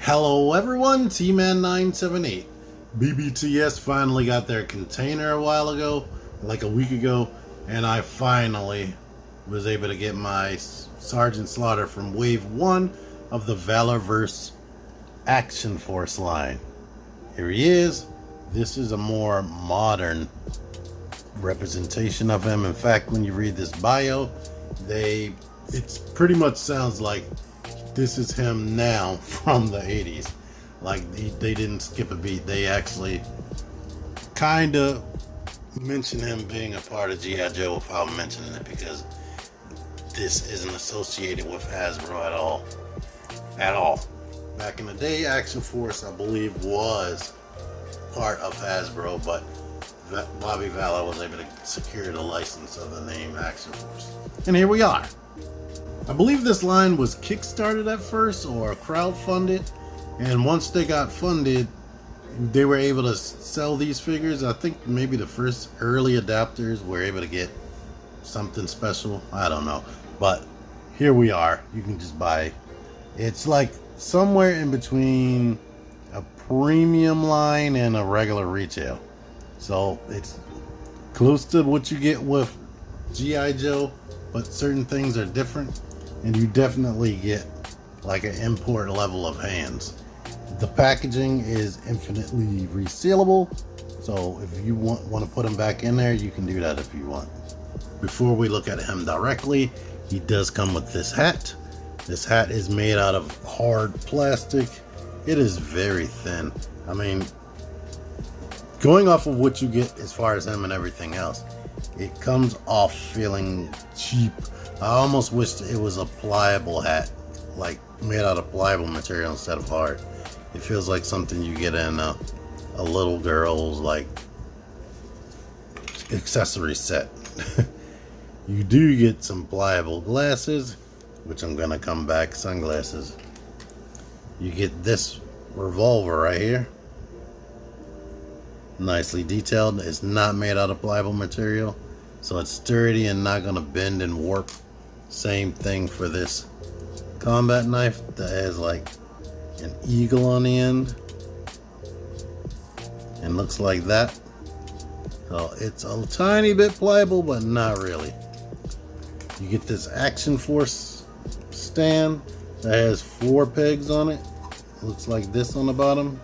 Hello everyone, T-Man978. BBTS finally got their container a while ago, like a week ago, and I finally was able to get my Sergeant Slaughter from Wave 1 of the Valaverse Action Force line. Here he is. This is a more modern representation of him. In fact, when you read this bio, it pretty much sounds like this is him now from the 80s. Like they didn't skip a beat. They actually kind of mention him being a part of G.I. Joe without mentioning it, because this isn't associated with Hasbro at all. Back in the day, Action Force, I believe, was part of Hasbro, but Bobby Vala was able to secure the license of the name Action Force. And here we are. I believe this line was kickstarted at first or crowdfunded, and once they got funded, they were able to sell these figures. I think maybe the first early adapters were able to get something special. I don't know, but here we are. You can just buy. It's like somewhere in between a premium line and a regular retail. So it's close to what you get with G.I. Joe, but certain things are different, and you definitely get like an import level of hands. The packaging is infinitely resealable, so if you want to put them back in there, you can do that if you want. Before we look at him directly, he does come with this hat. This hat is made out of hard plastic. It is very thin. I mean, going off of what you get as far as him and everything else, it comes off feeling cheap. I almost wished it was a pliable hat, like made out of pliable material instead of hard. It feels like something you get in a little girl's like accessory set. You do get some pliable glasses, which I'm gonna come back. Sunglasses. You get this revolver right here, nicely detailed. It's not made out of pliable material, so it's sturdy and not gonna bend and warp. Same thing for this combat knife that has like an eagle on the end and looks like that. So it's a tiny bit pliable, but not really. You get this Action Force stand that has 4 pegs on it. Looks like this on the bottom.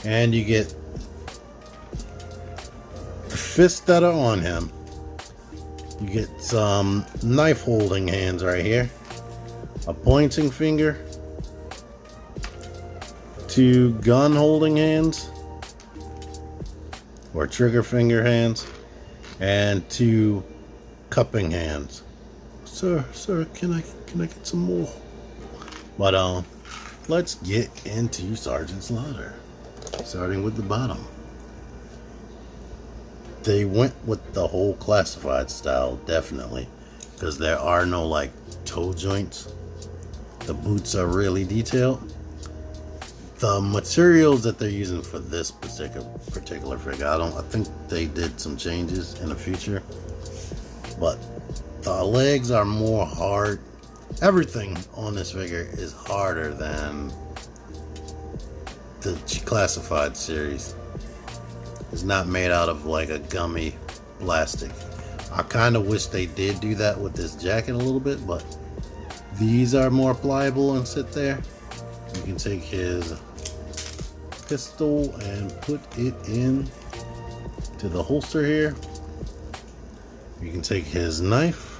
And you get the fists that are on him. You get some knife holding hands right here, a pointing finger, 2 gun holding hands or trigger finger hands, and 2 cupping hands. Sir, can I get some more? But let's get into Sergeant Slaughter, starting with the bottom. They went with the whole classified style, definitely, because there are no like toe joints. The boots are really detailed. The materials that they're using for this particular figure, I think they did some changes in the future, but the legs are more hard. Everything on this figure is harder than the classified series. It's not made out of like a gummy plastic. I kind of wish they did do that with this jacket a little bit, but these are more pliable and sit there. You can take his pistol and put it in to the holster here. You can take his knife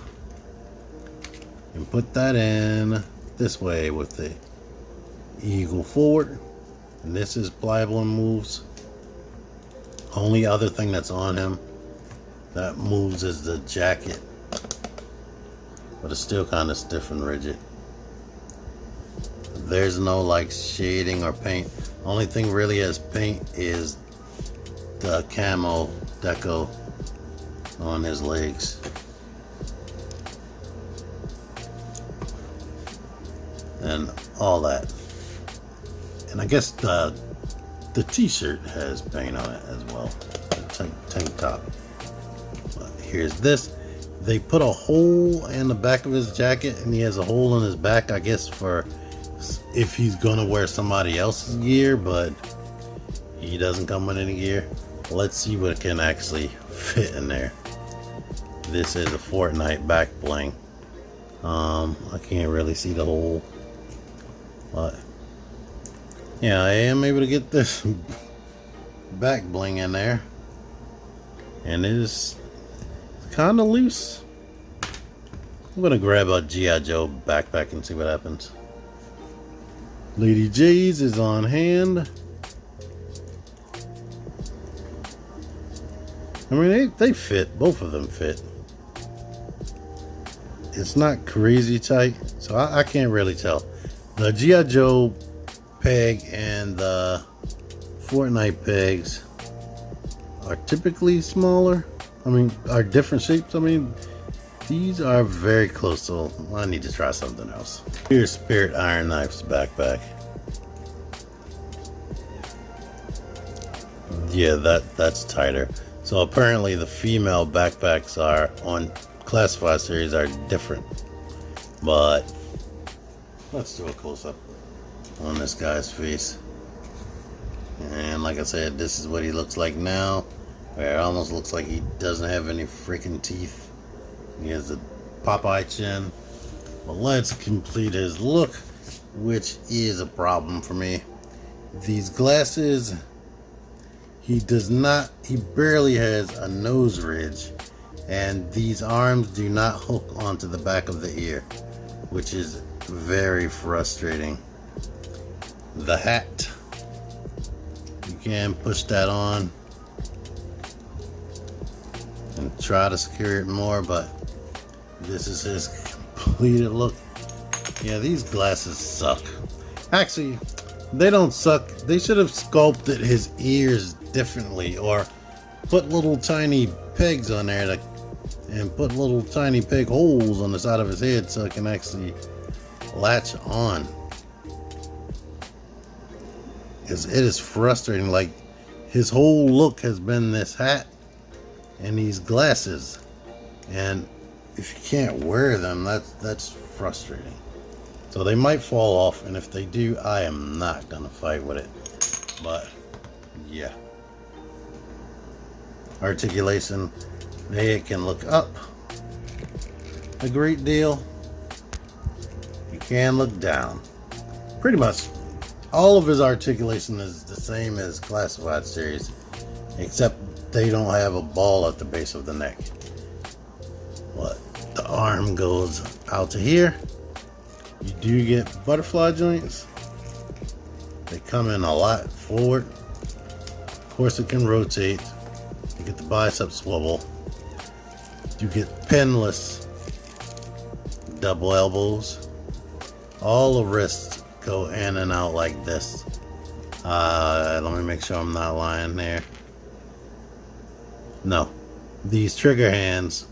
and put that in this way with the eagle forward, and this is pliable and moves. Only other thing that's on him that moves is the jacket, but it's still kind of stiff and rigid. There's no like shading or paint. Only thing really has paint is the camo deco on his legs. And all that. And I guess the t-shirt has paint on it as well. The tank top. But here's this. they put a hole in the back of his jacket, and he has a hole in his back, I guess, for if he's gonna wear somebody else's gear, but he doesn't come with any gear. Let's see what can actually fit in there. This is a Fortnite back bling. I can't really see the hole, but yeah, I am able to get this back bling in there, and it is kind of loose. I'm gonna grab a G.I. Joe backpack and see what happens. Lady J's is on hand. I mean, they fit. Both of them fit. It's not crazy tight, so I can't really tell. The G.I. Joe peg and the Fortnite pegs are typically smaller. I mean, are different shapes. I mean, these are very close, so I need to try something else. Here's Spirit Iron Knife's backpack. Yeah, that's tighter. So apparently the female backpacks are on Classified series are different. But let's do a close-up on this guy's face. And like I said, this is what he looks like now. Where it almost looks like he doesn't have any freaking teeth. He has a Popeye chin. But let's complete his look, which is a problem for me. These glasses, he barely has a nose ridge, and these arms do not hook onto the back of the ear, which is very frustrating. The hat, you can push that on and try to secure it more, but this is his completed look. Yeah, these glasses suck. Actually, they don't suck. They should have sculpted his ears differently, or put little tiny pegs on there and put little tiny peg holes on the side of his head so it can actually latch on. It is frustrating. Like, his whole look has been this hat and these glasses, and if you can't wear them, that's frustrating. So they might fall off, and if they do, I am not gonna fight with it. But yeah, articulation, they can look up a great deal. You can look down. Pretty much all of his articulation is the same as Classified series, except they don't have a ball at the base of the neck. But the arm goes out to here. You do get butterfly joints. They come in a lot forward. Of course, it can rotate. You get the bicep swivel. You get pinless double elbows. All the wrists go in and out like this. Let me make sure I'm not lying there. No, these trigger hands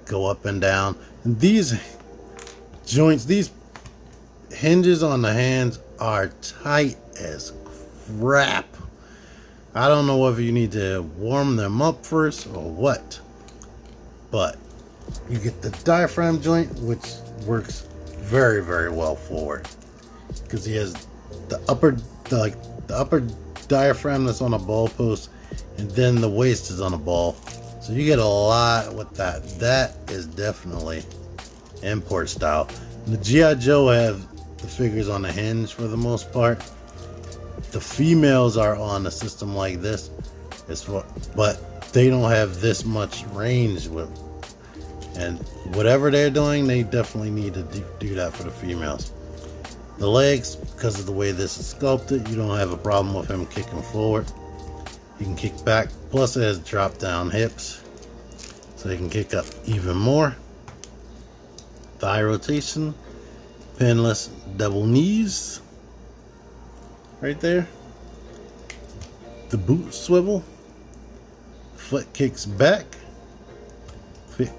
go up and down. And these joints, these hinges on the hands are tight as crap. I don't know if you need to warm them up first or what, but you get the diaphragm joint, which works very, very well forward, because he has the upper diaphragm that's on a ball post, and then the waist is on a ball. So you get a lot with that. That is definitely import style. The G.I. Joe have the figures on the hinge for the most part. The females are on a system like this, but they don't have this much range with. And whatever they're doing, they definitely need to do that for the females. The legs, because of the way this is sculpted, you don't have a problem with him kicking forward. He can kick back. Plus, it has drop down hips, so he can kick up even more. Thigh rotation, pinless double knees, right there. The boot swivel, foot kicks back,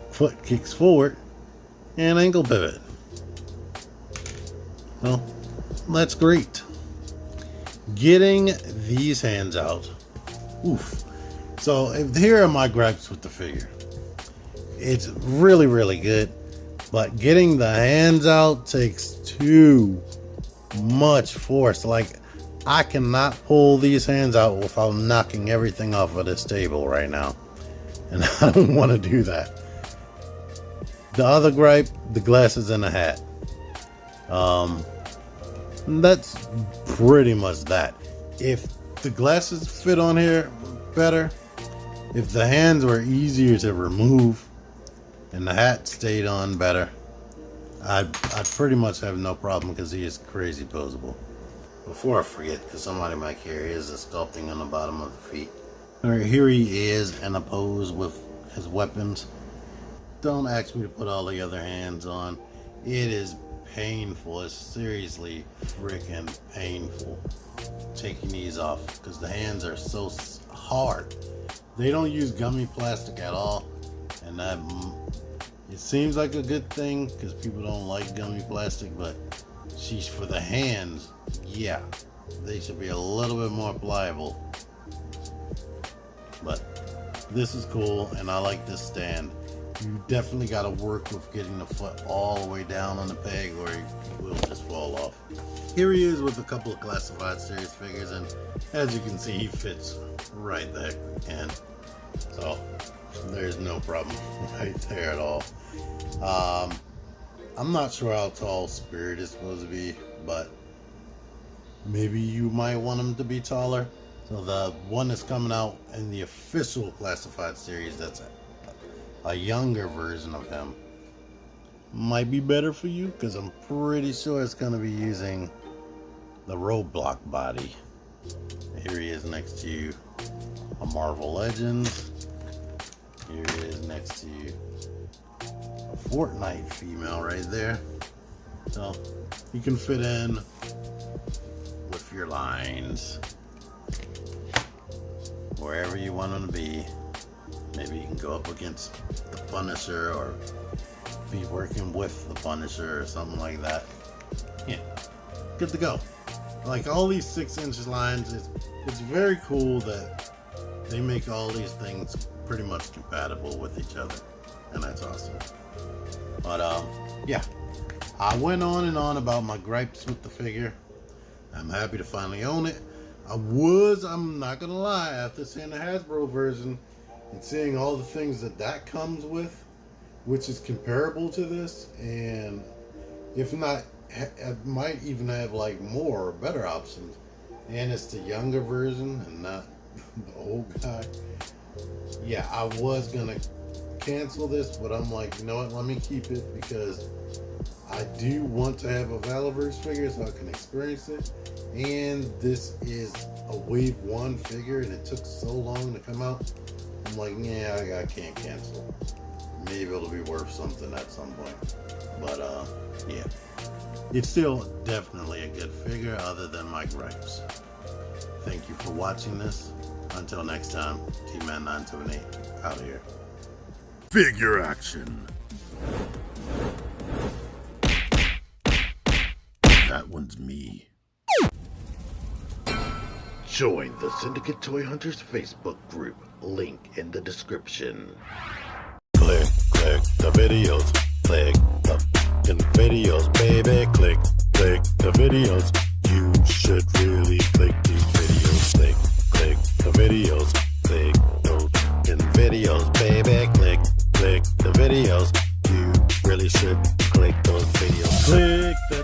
foot kicks forward, and ankle pivot. Well, that's great. Getting these hands out. Oof. So here are my gripes with the figure. It's really, really good. But getting the hands out takes too much force. Like, I cannot pull these hands out without knocking everything off of this table right now. And I don't want to do that. The other gripe, the glasses and the hat. That's pretty much that. If the glasses fit on here better, if the hands were easier to remove and the hat stayed on better, I'd pretty much have no problem because he is crazy posable. Before I forget, because somebody might care, here's the sculpting on the bottom of the feet. Alright, here he is in a pose with his weapons. Don't ask me to put all the other hands on. It is painful. It's seriously freaking painful taking these off because the hands are so hard. They don't use gummy plastic at all, and that it seems like a good thing because people don't like gummy plastic, but sheesh, for the hands, yeah, they should be a little bit more pliable. But this is cool, and I like this stand. You definitely got to work with getting the foot all the way down on the peg or it will just fall off. Here he is with a couple of classified series figures, and as you can see, he fits right the heck in. So there's no problem right there at all. I'm not sure how tall Spirit is supposed to be, but maybe you might want him to be taller. So the one that's coming out in the official classified series, that's a younger version of him, might be better for you because I'm pretty sure it's going to be using the roadblock body. Here he is next to a Marvel Legends. Here he is next to a Fortnite female right there. So you can fit in with your lines wherever you want them to be. Maybe you can go up against the Punisher or be working with the Punisher or something like that. Yeah, good to go. Like all these 6-inch lines, it's very cool that they make all these things pretty much compatible with each other, and that's awesome. But yeah, I went on and on about my gripes with the figure. I'm happy to finally own it. I'm not gonna lie, after seeing the Hasbro version and seeing all the things that comes with, which is comparable to this, and if not, it might even have like more or better options, and it's the younger version and not the old guy. Yeah, I was gonna cancel this, but I'm like, you know what, let me keep it because I do want to have a Valaverse figure so I can experience it, and this is a wave 1 figure and it took so long to come out. I'm like, yeah, I can't cancel. Maybe it'll be worth something at some point. But yeah, it's still definitely a good figure other than my gripes. Thank you for watching this. Until next time, T-Man978 out of here. Figure action. That one's me. Join the Syndicate Toy Hunters Facebook group. Link in the description. Click the videos. Click the fucking videos, baby. Click the videos. You should really click these videos. Click the videos. Click those fucking videos, baby. Click the videos. You really should click those videos. Click the